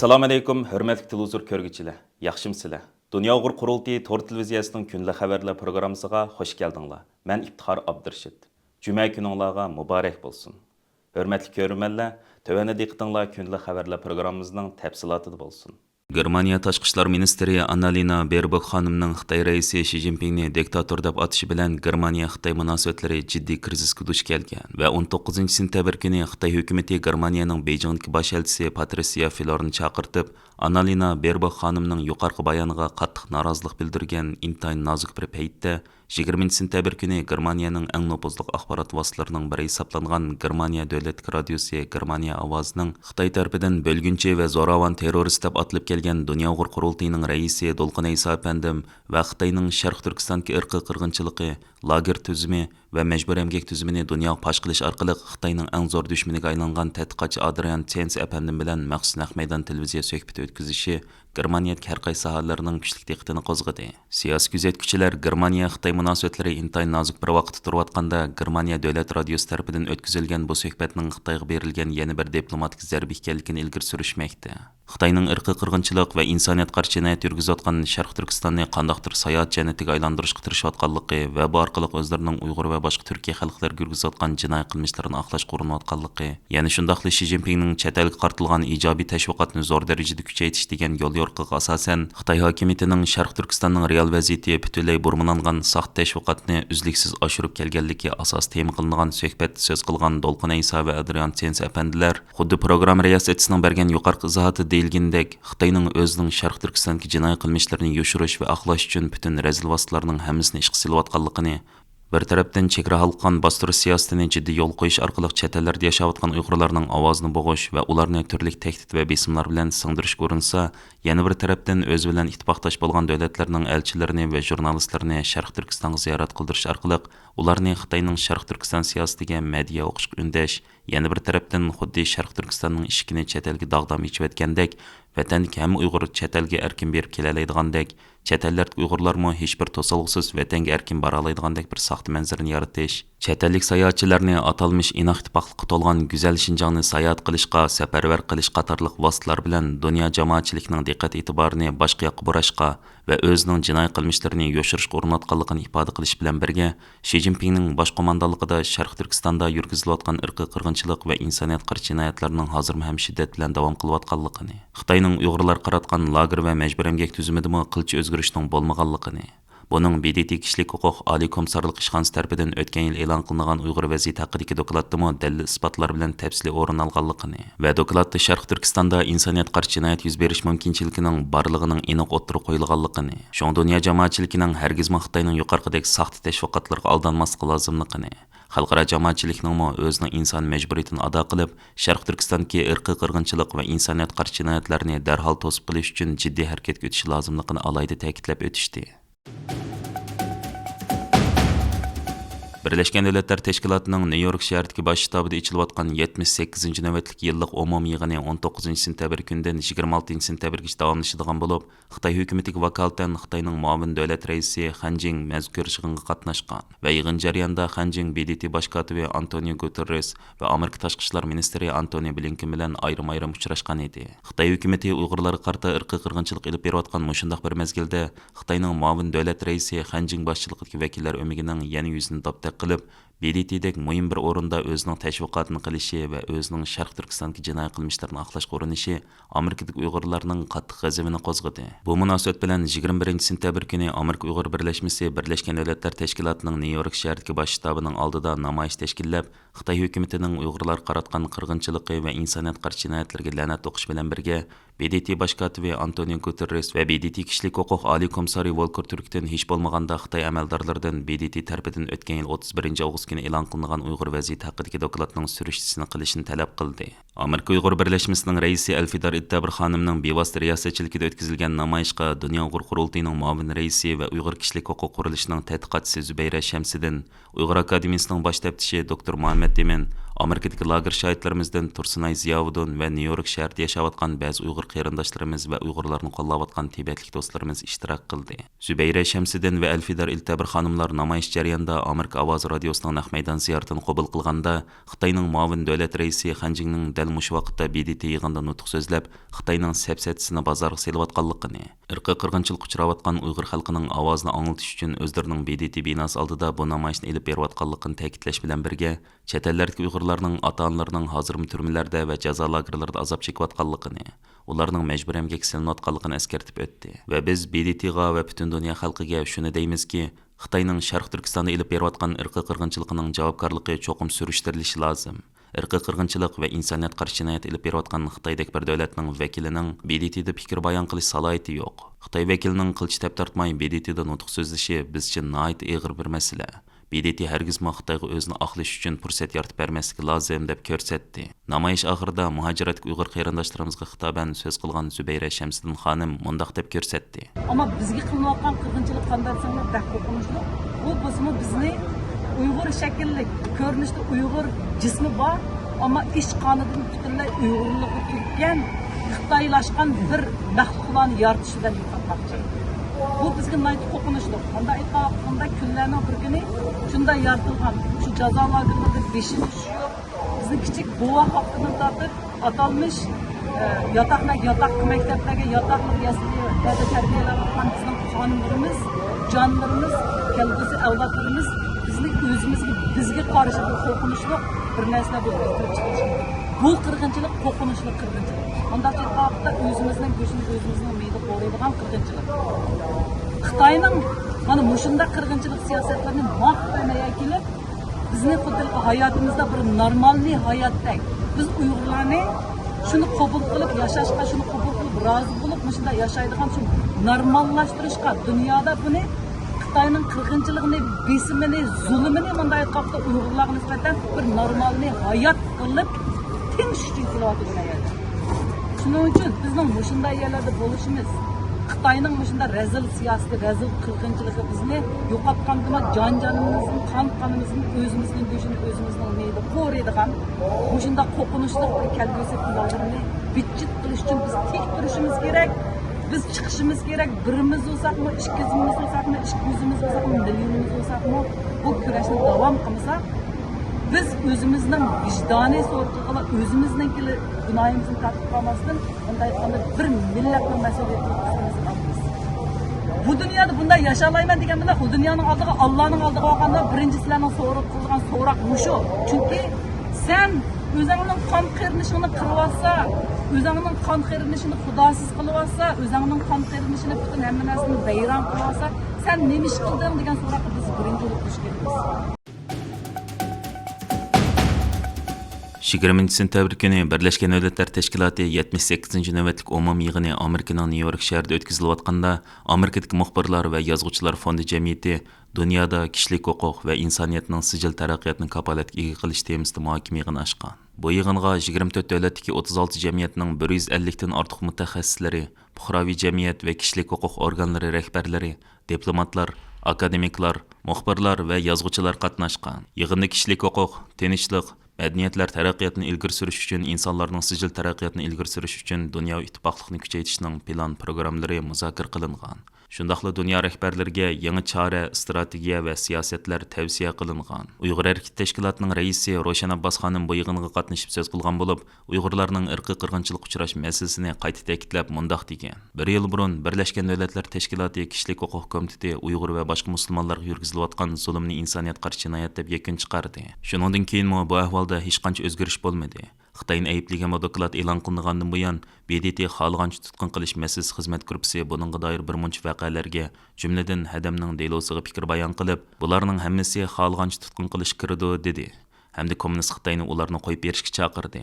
Assalamu alaykum, hörmətli televizor көрgüçiler. Yaxşımsızlar? Dünya Uğur Qurultayı Tor televiziyasının günlük xəbərlər proqramısıga xoş gəldinglar. Mən İftixar Abdurşid. Cümə gününlərə mübarək bolsun. Hörmətli görürmənlər, tövəndə diqqətinizlər günlük xəbərlər proqramımızın təfsilatı bolsun. Germaniya Tashqi ishlar ministri Annalena Baerbock xonimning Xitoy raisi Shi Jinpingni diktator deb atashi bilan Germaniya Xitoy munosabatlari jiddiy krizisga duch kelgan va 19-sentabr kuni Xitoy hukumatı Germaniyaning Beijingdagi bosh elchisi Patricia Filorni chaqirtib, Annalena Baerbock xonimning yuqorqi bayoniga qattiq norozilik bildirgan intayin nozik bir paytda 20-sentabr kuni Germaniyaning eng nopuzliq axborot vositalarining biri hisoblangan Germaniya davlat radiosi Germaniya ovozining Xitoy tarafidan bo'lgunchi va zo'ravon terrorist deb atilib kelgan Dünya Uğur Qurultayıning raisi Dolqin Isa Apandim va Xitoyning Sharq Turkistondagi irqiy qirg'inchiligi, lager tuzumi va majburiy emgak tuzumini dunyoga fosh qilish orqali Xitoyning eng zo'r dushmaniga aylangan tadqiqotchi Adrian Zenz Apandim bilan maxsus naq maydon televiziya suhbati o'tkazishi Germaniyadagi har qaysi sohalarning kuchli diqqatini qo'zg'adi. Siyosiy kuzatuvchilar Germaniya Xitoy munosabatlari intayin nozik bir vaqtda turayotganda Germaniya davlat radiosi tarafidan o'tkazilgan bu suhbatning Xitoyga berilgan yana bir diplomatik zarba ekanligini ilgari surishmoqda. Xitoyning irqiy qirg'inchilik va insoniyat qarshi jinoyat yurgizayotgan Sharq Turkistonni qandaqdir sayohat jannatiga aylantirishga tirishayotganligi va bu orqali o'zlarining Uyg'ur va boshqa Turkiya xalqlariga yurgizayotgan jinoyat qilmishlarini aqlashga urinayotganligi, yana shundaqli Shi Jinpingning chet elga qartilgan ijobiy tashviqotni zo'r darajada kuchaytirish degan yo'l yo'riqiga asosan Xitoy hokimiyatining Sharq Turkistonning real vaziyati butunlay burmalangan saxt tashviqotni uzluksiz oshirib kelganligi asos tema qilingan suhbat so'z qilgan Dolqin Isa va Adrian Zenz apandilar xuddi program riyosatchisining bergan yuqorqi izohati deyilgandek Xitoyning o'zining Sharq Turkistondagi jinoiy qilmishlarini yoshirish va aqlash uchun butun razil vositalarning hammasini ishga solayotganligini, bir tarafdan chegara halqan bostirish siyosatini jiddiy yo'l qo'yish orqali chet ellarda yashayotgan Uyg'urlarning ovozini bo'g'ish va ularni turli tahdid va besimlar bilan singdirishga urinsa, yana bir tarafdan o'zi bilan ittifoqdosh bo'lgan davlatlarning elchilarini va jurnalistlarini Sharq Turkistonga ziyorat qildirish orqali ularni Xitoyning Sharq Turkiston siyosatiga madhiya o'qishga undash, yana bir tarafdan xuddi Sharq Turkistonning ishkini chet elga dog'dam yechayotgandek, vatandagi hamma Uyg'ur chet elga erkin berib kelalaydigandek, chet ellardagi Uyg'urlarmi hech bir to'solg'usiz vatanga erkin bora oladigandak bir soxta manzarani yaratish, chet ellik sayohatchilarni atalmish inoq ittifoqlikqa to'lgan go'zal Shinjongni sayohat qilishga safarbar qilish qatorliq vositalar bilan dunyo jamoatchiligining diqqat e'tiborini boshqa yoqqa burashga va o'zining jinoiy qilmishlarini yoshirishga urinayotganligini ifoda qilish bilan birga Shi Jinpingning bosh qo'mondonligida Sharq Turkistonda yurgizilayotgan irqiy qirg'inchilik va insoniyat qarshi jinoyatlarning hozirma ham shiddat bilan davom qilayotganligini, Xitoyning Uyg'urlar qaratgan lager va majburiy emgak tuzumidami qilcha o'zgarishning bo'lmaganligini, buning BDT kishilik huquq oliy komissarlik ishxonasi tarafidan o'tgan yil e'lon qilingan Uyg'ur vaziyati haqidagi dokladdami dalil isbotlar bilan tafsiliy o'rin olganligini va dokladda Sharq Turkistonda insoniyat qarshi jinoyat yuz berish mumkinchiligining borligining aniq o'ttirib qo'yilganligini, shung dunyo jamoatchiligining hargizmi Xitoyning yuqoridagi saxta tashviqotlarga aldanmaslik lozimligini, xalqaro jamoatchilikning o'zining inson majburiyatini ado qilib, Sharq Turkistondagi irqiy qirg'inchilik va insoniyat qarshi jinoyatlarni darhol to'sib qilish uchun jiddiy harakatga o'tish lozimligini alayda ta'kidlab o'tishdi. Birleşken Devletler Teşkilatı'nın New York şəhərindəki baş ştabıda içilayotgan 78. növbətlik yıllık umum yığını 19-sentabr gündən 26-sentabrgacha davamlaşadigan bo'lib, Xitoy hukumatiga vakolatan Xitoyning muavin davlat raisi Han Jing mazkur yig'inga qatnashgan va yig'in jarayonida Han Jing BDT bosh kotibi Antonio Guterres va Amerika tashqi ishlar ministri Antony Blinken bilan ayrim-ayrim uchrashgan edi. Xitoy hukumati Uyg'urlarga qarata irqiy qirg'inchilik ilib berayotgan mushundaq bir mezgilda Xitoyning muavin davlat raisi Han Jing boshchiligidagi vakillar o'migining yana yuzini doptaq qilib, BDT'dek muhim bir o'rinda o'zining tashviqotini qilishi va o'zining Sharq Turkistondagi jinoiy qilmishlarini aqlashga urinishi Amerikadagi Uyg'urlarning qattiq g'azabini qo'zg'adi. Bu munosabat bilan 21-sentabr kuni Amerika Uyg'ur birlashmasi Birlashgan Davlatlar Tashkilotining New York shahridagi bosh shtabining oldida namoyish tashkillab, Xitoy hukumatining Uyg'urlar qaratgan qirg'inchiligi va insoniyat qarshi jinoyatlarga la'nat o'qish bilan birga BDT bosh kotibi Antonio Guterres va BDT kishilik huquq oliy komissari Volker Türk'ten hech bo'lmaganda Xitoy amaldorlaridan BDT tarafidan o'tgan yil 31-avgust kuni e'lon qilingan Uyg'ur vaziyati haqidagi dokladning surishtisini qilishini talab qildi. Amerika Uyg'ur birlashmasining raisi Alfidar Ittabir xonimning bevosita riyosatchiligida o'tkazilgan namoyishga Dunyo Uyg'ur Qurultayining muavin raisi va Uyg'ur kishilik huquq qurilishining tadqiqotchisi Zubayra Shamsiddin, Uyg'ur akademiyasining bosh taftishi Dr. Muhammad Demin, Amerikadagi lager şahitlerimizden Tursunay Ziyavuddin ve New York şehrinde yaşayotgan bazı Uyghur qarindoshlarimiz ve Uyg'urlarni qo'llayotgan Tibetlik do'stlarimiz ishtirok qildi. Zübeyre Şemsiddin ve Elfidar Iltabir xonimlar namoyish jarayonida Amerika Ovozi radiosining naq maydon ziyoratini qabul qilganda Xitoyning muavin davlat raisi Han Jingning dal mush vaqtda BDT yig'inida nutq so'zlab, Xitoyning sapsatisini bozorga selayotganligini, irqiy qirg'inchilik uchrayotgan Uyg'ur xalqining ovozini anglatish uchun o'zlarining BDT binosi oldida bu namoyishni elib berayotganligini ta'kidlash bilan birga, chet ellardagi Uyg'urlarning ota-onalarining hozirmi turmalarda va jazo lagerlarida azob chekayotganligini, ularning majburiy emgakka silinayotganligini eskartib o'tdi. Va biz BDTga va butun dunyo xalqiga shuni deymizki, Xitoyning Sharq Turkistonda elib berayotgan irqiy qirg'inchiligining javobgarligi cho'qim surishtirilishi lozim. Irqiy qirg'inchilik va insoniyat qarshi jinoyat elib berayotgan Xitoydagi bir davlatning vakilining BDTda fikr bayon qilish salohiyati yo'q. Xitoy vakilining qilch tap tortmay BDTda nutq so'zlashi biz uchun nihoyat og'ir bir masala. BDT hargizmi Xitoyga o'zini oqlash uchun fursat yaratib bermasligi lozim deb ko'rsatdi. Namoyish oxirida muhojiratga Uyg'ur qarindoshlarimizga xitoban so'z qilgan Zübeyre Şemsiddin xonim mundaq deb ko'rsatdi. Ama bizga qilinayotgan qirg'inchilik qanday sanlar qo'rqinchli. Bu bizni Uyg'ur shaklli ko'rinishda Uyg'ur jismi bor, ama ish qonidan butunlay Uyg'urlikka kirgan, xitoylashgan bir maxluqlarni yaratishidan yo'qotmoqchi. Bu bizga nayt qo'rqinchli. Qanday aytmoqda kunlarning bir kuni shunday yaratilgan, shu jazo lagerlarida beshini tushib, bizni kichik buva haqqini tortib atalmış yatak maktablarga yataklık yaslilarda tarbiyalangan bizning qonunlarimiz, jonlarimiz, kelgusi avlodlarimiz bizga qarshi bir qo'rqinchli bir narsa bo'lib chiqishi. Bu qirg'inchilik qo'rqinchli qirg'inchilik. Bunday vaqtda o'zimizning go'shini o'zimizning meyda qo'raydigan qirg'inchilik. Xitoyning mana mushunda qirg'inchilik siyosatlarini maqtamaya kelib, bizning xuddi hayotimizda bir normalniy hayotdek biz Uyg'urlarni shuni qabul qilib yashashga, shuni qabul qilib rozi bo'lib, shunda yashaydigan shu normallashtirishga, dunyoda buni Xitoyning qirg'inchiligini, besimini, zulmini bunday qilib Uyg'urlarga nisbatan bir normalniy hayot qilib tinch qilyapti. Shuning uchun bizning shunday yerlarda bo'lishimiz, Xitoyning shunday razil siyosati, razil qirg'inchiligi bizni yo'qotganda jon-jonimizni, qon-qonimizni, o'zimizning go'shini o'zimizning meyda qo'raydigan, shunday qo'rqinchli kelgusi planlarni bitchit qilish uchun biz tik turishimiz kerak. Biz chiqishimiz kerak. Birimiz bo'lsakmi, ikkimiz bo'lsakmi, ikkimiz bo'lsakmi, millionimiz bo'lsakmi, bu kurashni davom qilsak, biz o'zimizning vijdoniy so'rqiga o'zimizning gunohimizni tatbiq qilmasdan, bunday bir millatning mas'uliyatini olamiz. Bu dunyoda bunday yashamayman degan bilan, bu dunyoning oldiga, Allohning oldiga olganda birinchi sizlarning so'roq qilgan so'roq mushu. Chunki sen o'zingning qon qirinishini qilibsa, o'zingning qon qirinishini xudosiz qilibsa, o'zingning qon qirinishini butun hamma narsani vayron qilibsa, sen nima ish qilding degan so'roqqa biz birinchi bo'lib tushganmiz. 20 sentabr kuni Birleşken Devletler Teşkilatı 78. növbetlik umum yig'ini Amerikaning New York shahrida o'tkazilayotganda Amerikadagi muxbirlar va yozuvchilar fondi jamiyati dunyoda kishilik huquq va insoniyatning sijil taraqqiyotini kapolatga ega qilish temasida muhokama yig'ini ochgan. Bu yig'inga 24 davlatdagi 36 jamiyatning 150 dan ortiq mutaxassislari, puhraviy jamiyat va kishilik huquq organlari rahbarlari, diplomatlar, akademiklar, muxbirlar va yozuvchilar qatnashgan. Yig'inda kishilik huquq, tinchlik, madaniyatlar taraqqiyotini ilgari surish uchun, insonlarning sijil taraqqiyotini ilgari surish uchun dunyo ittifoqlikni kuchaytirishning plan programmalari muzokara qilingan. Shundaqla dunyo rahbarlariga yangi chora, strategiya va siyosatlar tavsiya qilingan. Uyg'ur Hareket Tashkilotining raisi Roshan Abbas xonim bu yig'inga qatnashib so'z qilgan bo'lib, Uyg'urlarning irqiy qirg'inchilik uchrash masalasini qayta ta'kidlab mundaq degan. Bir yil burun Birleşken Devletler Teşkilatı Kishilik huquq komiteti Uyg'ur va boshqa musulmonlarga yurgizilayotgan zulmni insoniyat qarshi jinoyat deb yakun chiqardi. Shuningdan keyin bu ahvolda hech qancha o'zgarish bo'lmadi. Xitoyni aybligan doklad e'lon qilingandan buyon BDT xohlagancha tutqun qilish masalasi xizmat gruppasi buningga doir bir muncha voqealarga, jumladan Hadamning delosiga fikr bayon qilib, bularning hammasi xohlagancha tutqun qilish kirdi dedi. Hamda kommunist Xitoyni ularni qo'yib berishga chaqirdi.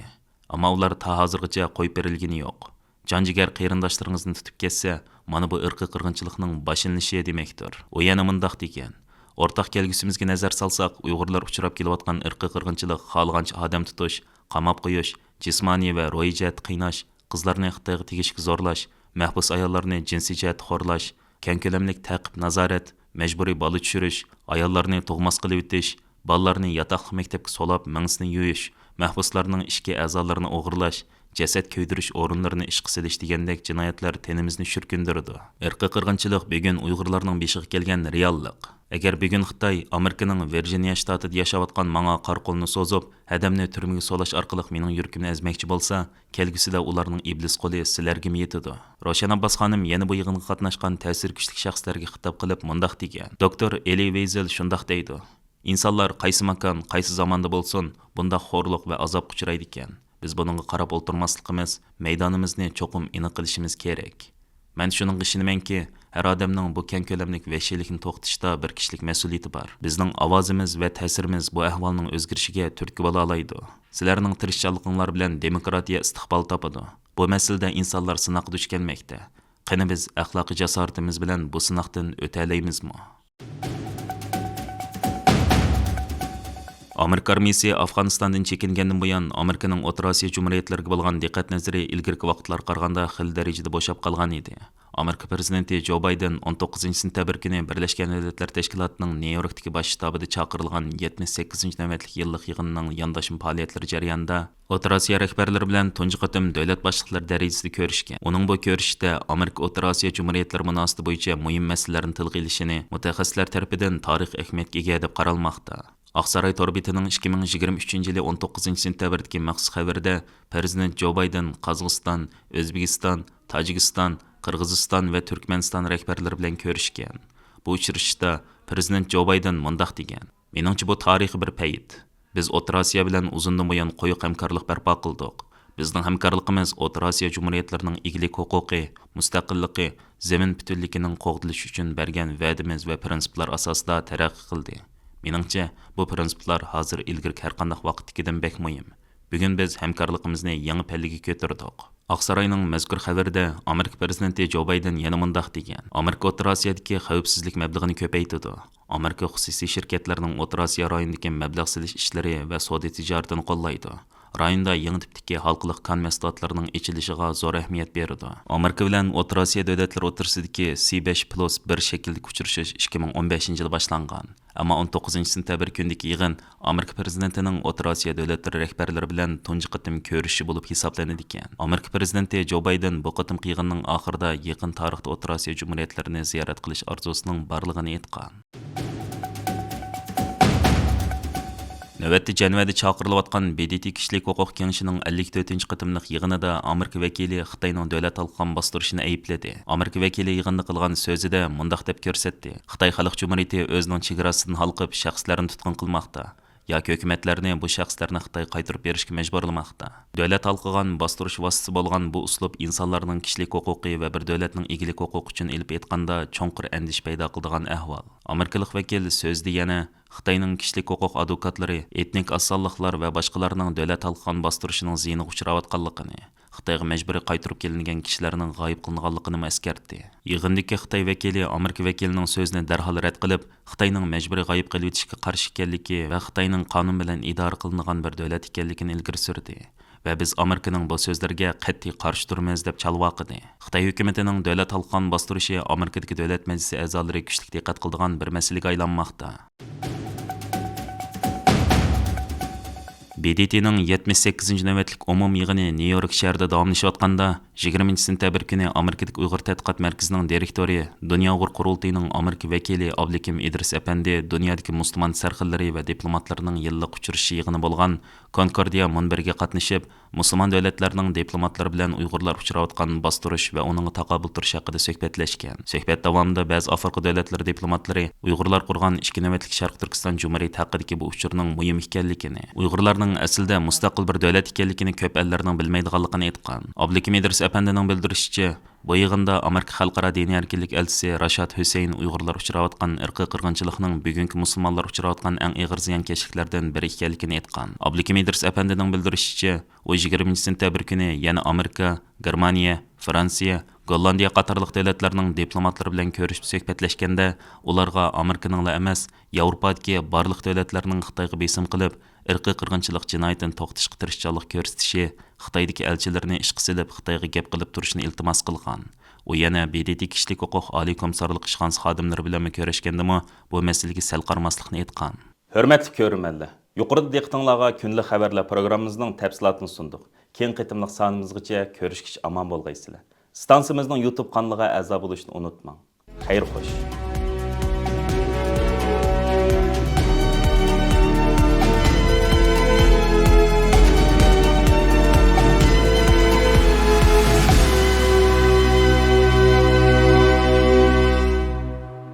Ammo ular ta hozirgacha qo'yib berilgani yo'q. Jonjigar qarindoshlaringizni tutib ketsa, mana bu irqiy qirg'inchilikning boshlanishi demakdir. U yana mundaq degan: o'rtaq kelgusimizga nazar solsak, Uyg'urlar uchrab kelayotgan irqiy qirg'inchilik, xohlagancha odam tutish, qamab qo'yish, jismoniy va ro'yi jihat qiynash, qizlarni Xitoyga tegishga zo'rlash, mahbus ayollarni jinsiy jihat xo'rlash, keng ko'lamlik ta'qib nazorat, majburiy bola tushirish, ayollarni tug'mas qilib o'tish, bolalarni yotoqli maktabga solab mangsini yuyish mahbuslarning ishki a'zolarini o'g'irlash, jasad ko'ydirish o'rinlarini ishqa silish degandek jinoyatlar tenimizni shurkundirdi. Irqiy qirg'inchilik bugun Uyg'urlarning beshiga kelgan reallik. Agar bugun Xitoy Amerikaning Virginia shtatida yashayotgan manga qarqolni so'zib, hadamni turmaga solash orqali mening yurkimni ezmoqchi bo'lsa, kelgusida ularning iblis qo'li sizlarga yetadi. Roshan Abbos xonim yana bu yig'inga qatnashgan ta'sir kuchli shaxslarga xitob qilib mundaq degan. Doktor Eli Weisel shundaq deydi: "İnsanlar qaysi makon, qaysi zamonda bo'lsin, bunda xo'rliq va azob uchraydi ekan. Biz buningga qarab o'tirmasligimiz, maydonimizni cho'qim aniq qilishimiz kerak. Men shuningga ishonamanki, har odamning bu keng ko'lamlik vahshiylikni to'xtatishda bir kishilik mas'uliyati bor. Bizning ovozimiz va ta'sirimiz bu ahvolning o'zgarishiga turtki bo'la oladi. Sizlarning tirishchanliginglar bilan demokratiya istiqbol topadi. Bu masalada insonlar sinoqqa duch kelmoqda. Qani biz axloqiy jasoratimiz bilan bu sinoqdan o'ta olamizmi?" Amerika armiyasi Afg'onistondan chekingandan buyon Amerikaning O'rta Osiyo jumhuriyatlariga bo'lgan diqqat nazari ilgirki vaqtlar qaraganda xil darajada bo'shab qolgan edi. Amerika prezidenti Jo Bayden 19-sentabr kuni Birlashgan Davlatlar Tashkilotining Nyu-Yorkdagi bosh shtabida chaqirilgan 78-navbatlik yillik yig'inining yondashma faoliyatlari jarayonida O'rta Osiyo rahbarlari bilan tunji qatim davlat boshliqlari darajasida ko'rishgan. Uning bu ko'rishda Amerika O'rta Osiyo jumhuriyatlari munosabati bo'yicha muhim masalalarni tilga ilishini mutaxassislar tomonidan tarix ahamiyatiga ega deb qaralmoqda. Aqsaray torbitining 2023 yili 19-sentabrdagi maxsus xabarida Prezident Jo Bayden Qozog'iston, O'zbekiston, Tojikiston, Qirg'iziston va Turkmaniston rahbarlari bilan ko'rishgan. Bu uchrashishda Prezident Jo Bayden mundaq degan: "Meningcha bu tarixiy bir payt. Biz O'rta Osiyo bilan uzundan buyon qo'yiq hamkorlik barpo qildik. Bizning hamkorligimiz O'rta Osiyo jumhuriyatlarining egalik huquqi, mustaqilligi, zamin butunligining qo'g'dilishi uchun bergan va'damiz va prinsiplar asosida taraqqiy qildi. Meningcha, bu prinsiplar hozir ilgirki har qanday vaqtdagidan bek muhim. Bugun biz hamkorligimizni yangi pallaga ko'tardik." Aqsaroyning mazkur xabarida Amerika prezidenti Jo Bayden yana mundaq degan: "Amerika O'rta Osiyodagi xavfsizlik mablag'ini ko'paytirdi. Amerika xususiy shirkatlarining O'rta Osiyo rayonidagi mablag' silish ishlari va savdo tijoratini qo'llaydi. Rayonda yangi tipdagi xalqliq kon mahsulotlarining ichilishiga zo'r ahamiyat berdi. Amerika bilan O'rta Osiyo davlatlari o'rtasidagi C5+1 shaklidagi uchrashish 2015-yilda boshlangan. Ammo 19-sentabr kunidagi yig'in Amerika prezidentining O'rta Osiyo davlatlari rahbarlari bilan tunji qatim ko'rishi bo'lib hisoblanadi ekan. Amerika prezidenti Jo Bayden bu qatim yig'inning oxirida yaqin tarixda O'rta Osiyo jumhuriyatlarini ziyorat qilish orzusining borligini aytgan. Növbətdə Janvada çağırılıbatqan BDT Kişilik Hüquq Kengashining 54-ci qatımlıq yığınida Amerika vəkili Xitayning davlat halqan bastırışını ayıpladı. Amerika vəkili yığında qılğan sözüdə mundaq deb ko'rsatdi: "Xitoy Xalq Cumhuriyati o'zining chegarasidan halqib shaxslarni tutqun qilmoqda. yoki hukumatlarni bu shaxslarni Xitoy qaytarib berishga majburlamoqda. Davlat halqigan bostirish vositasi bo'lgan bu uslub insonlarning kishilik huquqi va bir davlatning egilik huquqi uchun ilib aytganda cho'nqir andish paydo qiladigan ahvol. Amerikalik vakil so'zda yana Xitoyning kishilik huquq advokatlari etnik asonliklar va boshqalarning davlat halqigan bostirishining ziyniga uchrayotganligini, Xitoyga majburiy qaytarib kelingan kishilarning g'oyib qilinganligini eskartdi. Yig'indagi Xitoy vakili Amerika vakilining so'zini darhol rad qilib, Xitoyning majburiy g'oyib qilib o'tishga qarshi ekanligi va Xitoyning qonun bilan idora qilingan bir davlat ekanligini ilgari surdi. Va biz Amerikaning bu so'zlarga qat'iy qarshi turamiz deb chalvoqidi. Xitoy hukumatining davlat halqigan bostirishi Amerikadagi davlat majlisi a'zolari kuchli diqqat qiladigan bir masalaga aylanmoqda. BDT'ning 78. navbatlik umum yig'ini Nyu-York shahrida davomlashayotganda 20 sentabr kuni Amerikadagi Uyg'ur tadqiqot markazining direktori, Dunyo Uyg'ur qurultayining Amerika vakili Abdukim Idris Apandi dunyodagi musulmon sarxillari va diplomatlarning yillik uchrashish yig'ini bo'lgan Concordia munbiriga qatnashib, musulmon davlatlarning diplomatlari bilan Uyg'urlar uchrayotgan bostirish va uning taqobil turish haqida suhbatlashgan. Suhbat davomida ba'zi Afrika davlatlari diplomatlari Uyg'urlar qurgan 2 navbatlik Sharq Turkiston Jumhuriyati haqidagi bu uchurning muhim ekanligini, Uyg'urlarning aslida mustaqil bir davlat ekanligini ko'p ellarning bilmaydiganligini aytgan. Abdukim Idris Apandining bildirishicha, bu yig'inda Amerika xalqaro diniy erkinlik elchisi Rashad Hussein Uyg'urlar uchrayotgan irqiy qirg'inchilikning bugungi musulmonlar uchrayotgan eng og'ir ziyonkashliklardan biri ekanligini aytgan. Abdukim Idris Apandining bildirishicha, u 20 sentabr kuni yana Amerika, Germaniya, Fransiya, Gollandiya qatorliq davlatlarning diplomatlari bilan ko'rishib suhbatlashganda, ularga Amerikaning emas, Yevropadagi barliq davlatlarning Xitoyga besim qilib, irqiy qirg'inchilik jinoyatini to'xtatishga tirishchanlik ko'rsatishi, Xitoydagi elchilarni ishqa silib Xitoyga gap qilib turishni iltimos qilgan. U yana BDT kishilik huquq oliy komissarlik ishxonasi xodimlari bilan ko'rishgandimi, bu masalaga sal qarmaslikni aytgan. Hurmatli ko'rmanlar, Yuqorida diqqətinizə günlük xəbərlər proqramımızın təfsilatını sunduq. Keyin qitimliq sanımızgacha ko'rishkicha amon bo'lgaysizlar. Stansiyamızın YouTube kanalına əza bo'lishni unutmang. Xeyr xoş.